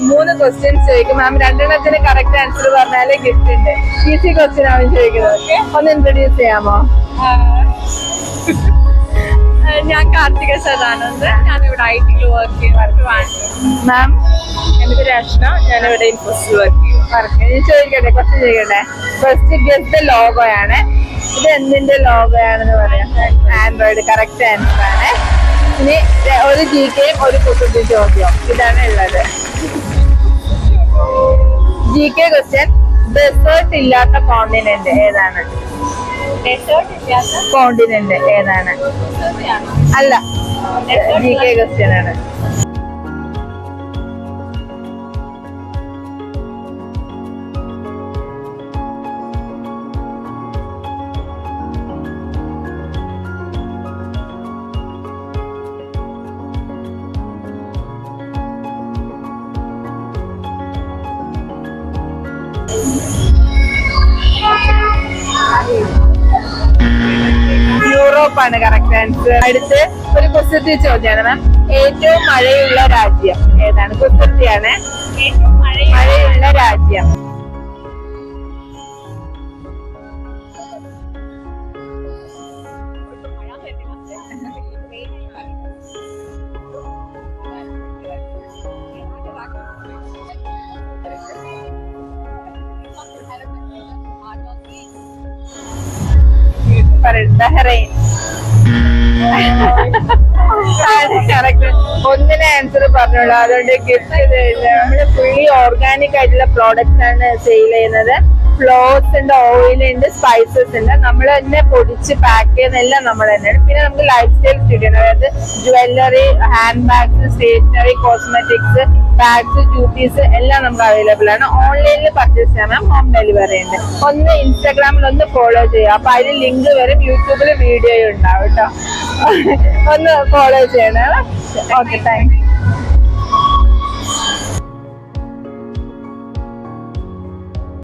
3 questions ചോദിക്കും. മാം 2 correct answer പറഞ്ഞാലേ gift ഉണ്ട്. ഈസി ക്വസ്റ്റ്യൻ ആണ് ചോദിക്കുന്നത്. ഒന്ന് ഇൻട്രൊഡ്യൂസ് ചെയ്യാമോ? ഞാൻ കാർത്തിക സദാനന്ദ്. ഞാനിവിടെ IT വർക്ക് ചെയ്യുന്നു. മാം എൻ്റെ പേര് രശ്ന. ഞാനിവിടെ ഇൻഫോസിൽ വർക്ക് ചെയ്യുന്നു. ചോദിക്കട്ടെ, ക്വസ്റ്റ്യൻ ചോദിക്കട്ടെ. ഫസ്റ്റ് ഗെസ് ദ ലോഗോ ആണ്. ഇത് എന്തിന്റെ ലോഗോ ആണെന്ന് പറയാം? ആൻഡ്രോയിഡ്. കറക്റ്റ് ആൻസർ ആണ്. ഇനി ഒരു GKയും ഒരു കുസൃതി ചോദ്യവും ഇതാണ് ഉള്ളത്. GK question. ഡെസേർട്ട് ഇല്ലാത്ത കോണ്ടിനെന്റ് ഏതാണ്? കോണ്ടിനെന്റ് ഏതാണ്? അല്ല, GK ക്വസ്റ്റ്യൻ ആണ്. യൂറോപ്പാണ് കറക്റ്റ് ആൻസർ. അടുത്ത് ഒരു കുസൃതി ചോദ്യമാണ് മാം. ഏറ്റവും മഴയുള്ള രാജ്യം ഏതാണ്? കുസൃതിയാണ്. ഏറ്റവും മഴയുള്ള രാജ്യം. ബഹ്റൈൻ. കറക്റ്റ്. ഒന്നിനെ ആൻസർ പറഞ്ഞോളൂ, അതുകൊണ്ട് ഗിഫ്റ്റ്. നമ്മള് ഫുള്ളി ഓർഗാനിക് ആയിട്ടുള്ള പ്രോഡക്റ്റ്സ് ആണ് സെയിൽ ചെയ്യുന്നത്. ഫ്ലോർസ് ഉണ്ട്, ഓയിൽ ഉണ്ട്, സ്പൈസസ് ഉണ്ട്. നമ്മൾ തന്നെ പൊടിച്ച് പാക്ക് ചെയ്യുന്നതെല്ലാം നമ്മൾ തന്നെയാണ്. പിന്നെ നമുക്ക് ലൈഫ് സ്റ്റൈൽ സ്റ്റുഡിയോ, അതായത് jewellery, handbags, stationery, cosmetics, bags, juttis എല്ലാം നമുക്ക് അവൈലബിൾ ആണ്. ഓൺലൈനിൽ പർച്ചേസ് ചെയ്യാം. ഹോം ഡെലിവറി ഉണ്ട്. ഒന്ന് ഇൻസ്റ്റാഗ്രാമിൽ ഒന്ന് ഫോളോ ചെയ്യുക. അപ്പൊ അതിൽ ലിങ്ക് വരും. യൂട്യൂബിൽ വീഡിയോ ഉണ്ടാവും കേട്ടോ. ഒന്ന് ഫോളോ ചെയ്യണം. Okay, thanks.